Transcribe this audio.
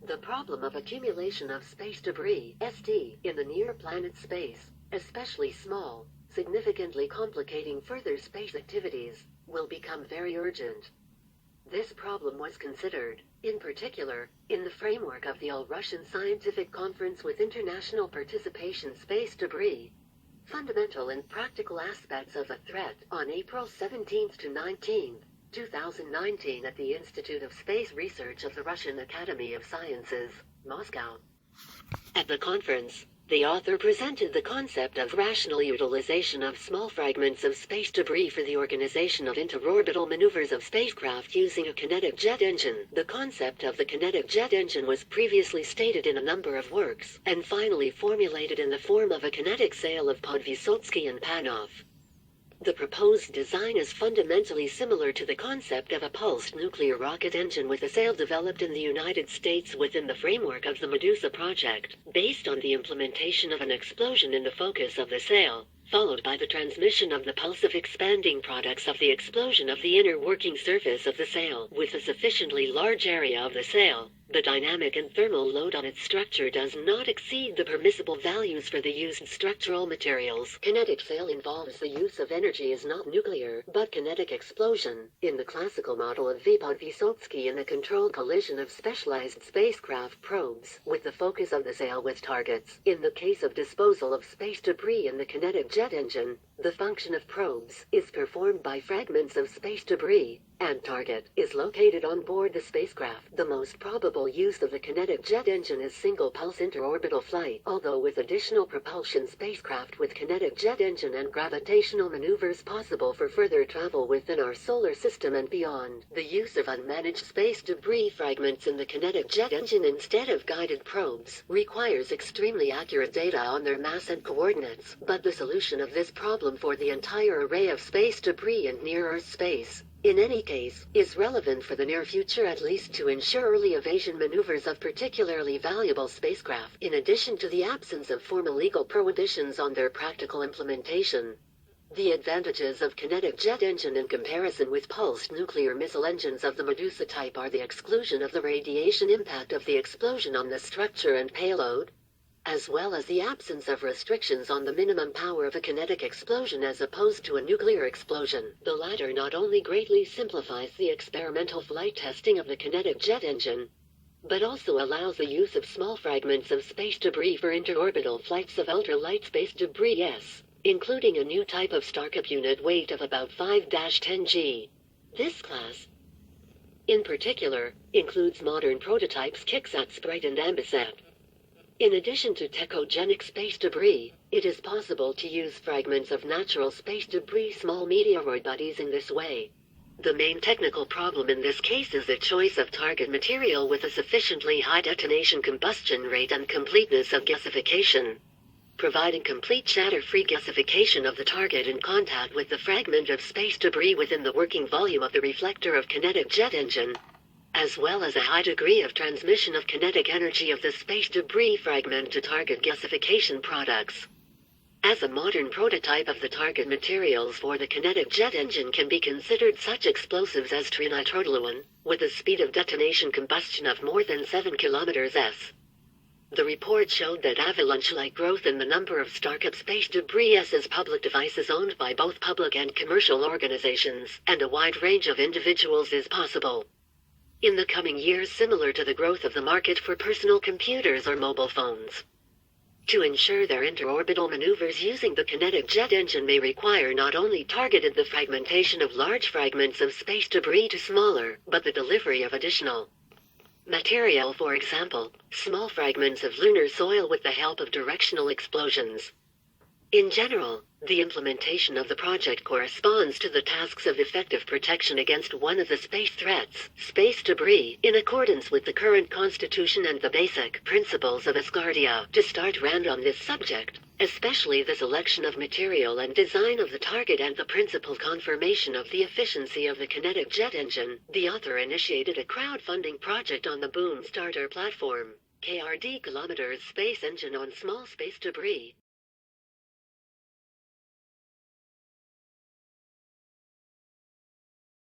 The problem of accumulation of space debris (ST) in the near-planet space, especially small, significantly complicating further space activities, will become very urgent. This problem was considered, in particular, in the framework of the All-Russian Scientific Conference with International Participation Space Debris, Fundamental and Practical Aspects of a Threat on April 17 to 19, 2019 at the Institute of Space Research of the Russian Academy of Sciences, Moscow. At the conference, the author presented the concept of rational utilization of small fragments of space debris for the organization of interorbital maneuvers of spacecraft using a kinetic jet engine. The concept of the kinetic jet engine was previously stated in a number of works, and finally formulated in the form of a kinetic sail of Podvysotsky and Panov. The proposed design is fundamentally similar to the concept of a pulsed nuclear rocket engine with a sail developed in the United States within the framework of the Medusa project, based on the implementation of an explosion in the focus of the sail, followed by the transmission of the pulse of expanding products of the explosion of the inner working surface of the sail. With a sufficiently large area of the sail, the dynamic and thermal load on its structure does not exceed the permissible values for the used structural materials. Kinetic sail involves the use of energy as not nuclear, but kinetic explosion, in the classical model of V. Podvysotsky in a controlled collision of specialized spacecraft probes, with the focus of the sail with targets. In the case of disposal of space debris in the kinetic jet engine, the function of probes is performed by fragments of space debris, and target is located on board the spacecraft. The most probable use of the kinetic jet engine is single-pulse interorbital flight, although with additional propulsion spacecraft with kinetic jet engine and gravitational maneuvers possible for further travel within our solar system and beyond. The use of unmanaged space debris fragments in the kinetic jet engine instead of guided probes requires extremely accurate data on their mass and coordinates, but the solution of this problem for the entire array of space debris in near-Earth space, in any case, is relevant for the near future, at least to ensure early evasion maneuvers of particularly valuable spacecraft. In addition to the absence of formal legal prohibitions on their practical implementation, the advantages of kinetic jet engine in comparison with pulsed nuclear missile engines of the Medusa type are the exclusion of the radiation impact of the explosion on the structure and payload, as well as the absence of restrictions on the minimum power of a kinetic explosion as opposed to a nuclear explosion. The latter not only greatly simplifies the experimental flight testing of the kinetic jet engine, but also allows the use of small fragments of space debris for interorbital flights of ultralight space debris, including a new type of startup unit weight of about 5-10 g. This class, in particular, includes modern prototypes KickSat, Sprite and Ambisat. In addition to techogenic space debris, it is possible to use fragments of natural space debris, small meteoroid bodies, in this way. The main technical problem in this case is the choice of target material with a sufficiently high detonation combustion rate and completeness of gasification. Providing complete shatter-free gasification of the target in contact with the fragment of space debris within the working volume of the reflector of kinetic jet engine, as well as a high degree of transmission of kinetic energy of the space debris fragment to target gasification products. As a modern prototype of the target materials for the kinetic jet engine can be considered such explosives as trinitrotoluene, with a speed of detonation combustion of more than 7 km/s. The report showed that avalanche-like growth in the number of startup space debris as public devices owned by both public and commercial organizations, and a wide range of individuals is possible in the coming years, similar to the growth of the market for personal computers or mobile phones. To ensure their interorbital maneuvers using the kinetic jet engine may require not only targeted the fragmentation of large fragments of space debris to smaller, but the delivery of additional material, for example, small fragments of lunar soil with the help of directional explosions. In general, the implementation of the project corresponds to the tasks of effective protection against one of the space threats, space debris, in accordance with the current constitution and the basic principles of Asgardia. To start round on this subject, especially the selection of material and design of the target and the principal confirmation of the efficiency of the kinetic jet engine, the author initiated a crowdfunding project on the Boom Starter platform, KRD Kilometers Space Engine on Small Space Debris.